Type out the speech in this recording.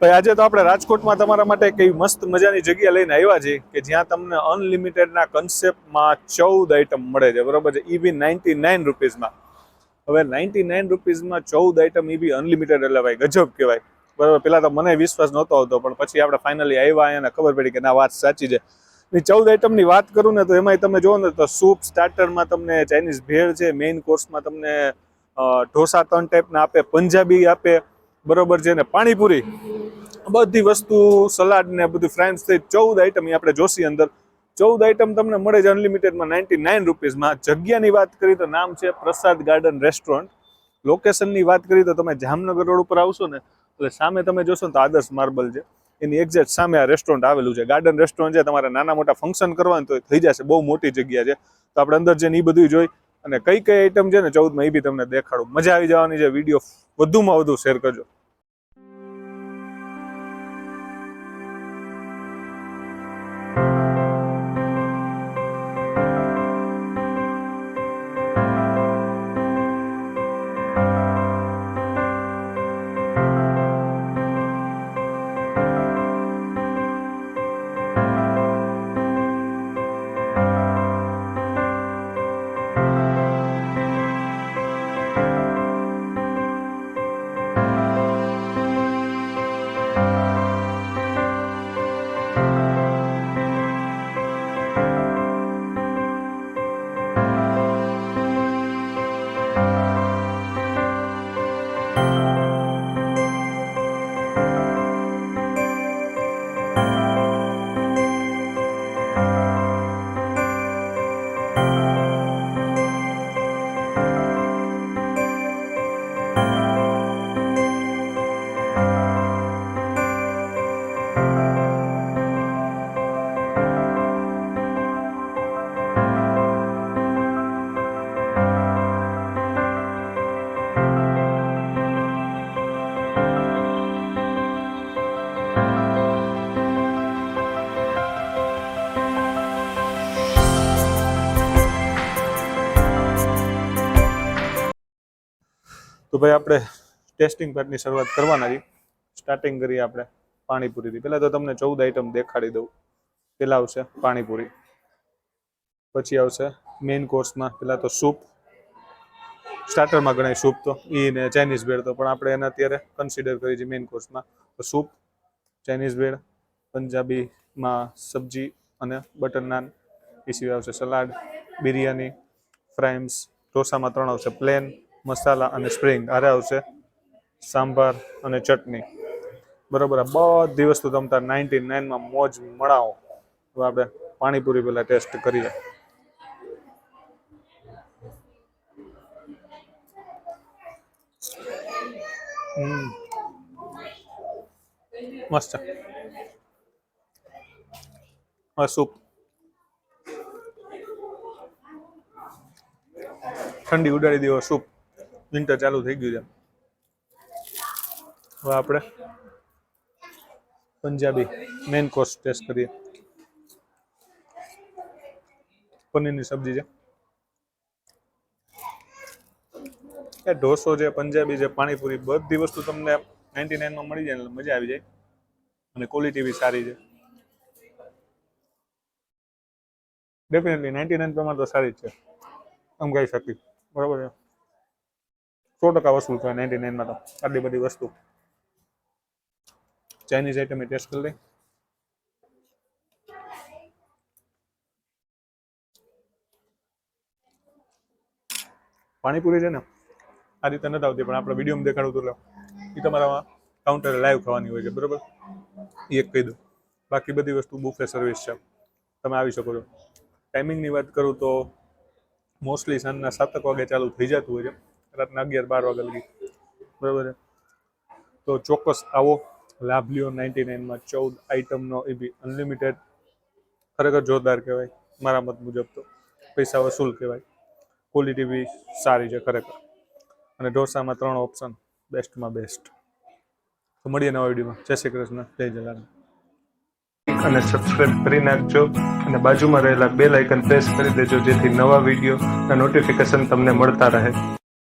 ભાઈ આજે તો આપણે રાજકોટમાં તમારા માટે એક એવી મસ્ત મજાની જગ્યા લઈને આવ્યા છીએ કે જ્યાં તમને અનલિમિટેડના કન્સેપ્ટમાં 14 આઈટમ મળે છે, બરોબર છે, એ બી 99 રૂપીઝમાં. હવે 99 રૂપીઝમાં 14 આઈટમ એ બી અનલિમિટેડ એટલે ભાઈ ગજબ કહેવાય, બરાબર. પહેલાં તો મને વિશ્વાસ નહોતો આવતો, પણ પછી આપણે ફાઇનલી આવ્યા અને ખબર પડી કે ના, વાત સાચી છે. એ 14 આઈટમની વાત કરું ને તો એમાંય તમે જુઓ ને તો સૂપ સ્ટાર્ટરમાં તમને ચાઇનીઝ ભેળ છે, મેઇન કોર્સમાં તમને ઢોસા 3 ટાઈપના આપે, પંજાબી આપે, બરોબર છે, ને પાણીપુરી, બધી વસ્તુ, સલાડ ને બધું ફ્રાઈસ થઈ 14 આઈટમ આપણે જોશી અંદર. 14 આઈટમ તમને મળે છે અનલિમિટેડમાં 99 રૂપીઝમાં. જગ્યાની વાત કરીએ તો નામ છે પ્રસાદ ગાર્ડન રેસ્ટોરન્ટ. લોકેશનની વાત કરીએ તો તમે જામનગર રોડ ઉપર આવશો ને એટલે સામે તમે જોશો ને તો આદર્શ માર્બલ છે, એની એક્ઝેક્ટ સામે આ રેસ્ટોરન્ટ આવેલું છે. ગાર્ડન રેસ્ટોરન્ટ છે, તમારે નાના મોટા ફંક્શન કરવાનું તો થઈ જશે, બહુ મોટી જગ્યા છે. તો આપણે અંદર જઈને એ બધું જોઈ અને કઈ કઈ આઈટમ છે ને 14માં એ બી તમને દેખાડું. મજા આવી જવાની છે. વિડીયો વધુમાં વધુ શેર કરજો. તો ભાઈ આપણે ટેસ્ટિંગ પાર્ટની શરૂઆત કરવાના છીએ. સ્ટાર્ટિંગ કરીએ આપણે પાણીપુરીથી. પહેલાં તો તમને 14 આઈટમ દેખાડી દઉં. પહેલાં આવશે પાણીપુરી, પછી આવશે મેઇન કોર્સમાં પહેલાં તો સૂપ, સ્ટાર્ટરમાં ગણાય સૂપ તો એ ને ચાઇનીઝ ભેળ, તો પણ આપણે એને અત્યારે કન્સિડર કરી છે મેઇન કોર્સમાં. તો સૂપ, ચાઇનીઝ ભેળ, પંજાબીમાં સબ્જી અને બટર નાન, એ સિવાય આવશે સલાડ, બિરયાની, ફ્રાઈમ્સ, ઢોસામાં 3 આવશે, પ્લેન, મસાલા અને સ્પ્રિંગ, આરે આવશે સાંભાર અને ચટણી, બરોબર. આ બધી વસ્તુ તમે 99માં મોજ મળાવો. હવે આપણે પાણીપુરી પહેલાં ટેસ્ટ કરીએ. મસ્ત. હા, સૂપ ઠંડી ઉડાડી દેવો સૂપ. વિન્ટર ચાલુ થઈ ગયું છે. હવે આપણે પંજાબી મેઇન કોર્સ ટેસ્ટ કરીએ. પનીરની સબ્જી છે, એ ઢોસો છે, પંજાબી છે, પાણીપુરી, બધી વસ્તુ તમને 99માં મળી જાય એટલે મજા આવી જાય. અને ક્વોલિટી બી સારી છે. ડેફિનેટલી 99 પ્રમાણે તો સારી જ છે, આમ કહી શકીએ, બરાબર છે. 100% વસ્તુ છે 99માં તો આટલી બધી વસ્તુ. ચાઇનીઝ આઈટમ ટેસ્ટ કરી લઈ. પાણીપુરી છે ને આ રીતે નથી આવતી, પણ આપણે વિડીયોમાં દેખાડું તો એ તમારા કાઉન્ટરે લાઈવ ખાવાની હોય છે, બરાબર. એ એક કહી દઉં. બાકી બધી વસ્તુ બુફે સર્વિસ છે, તમે આવી શકો છો. ટાઈમિંગની વાત કરું તો મોસ્ટલી સાંજના 7 વાગે ચાલુ થઈ જતું હોય છે, રાતના 11-12 વાગ્યા લગી, બરાબર છે. તો ચોક્કસ આવો, લાભ લ્યો. 99માં 14 આઈટમનો એ બી અનલિમિટેડ. ખરેખર જોરદાર કહેવાય મારા મત મુજબ તો. પૈસા વસૂલ કહેવાય. ક્વોલિટી બી સારી છે ખરેખર. અને ઢોસામાં 3 ઓપ્શન, બેસ્ટમાં બેસ્ટ. તો મળીએ નવા વિડીયોમાં. જય શ્રી કૃષ્ણ, જય જલારામ. અને સબસ્ક્રાઇબ કરી નાખજો અને બાજુમાં રહેલા બેલ આઇકન પ્રેસ કરી દેજો, જેથી નવા વિડીયોના નોટિફિકેશન તમને મળતા રહે.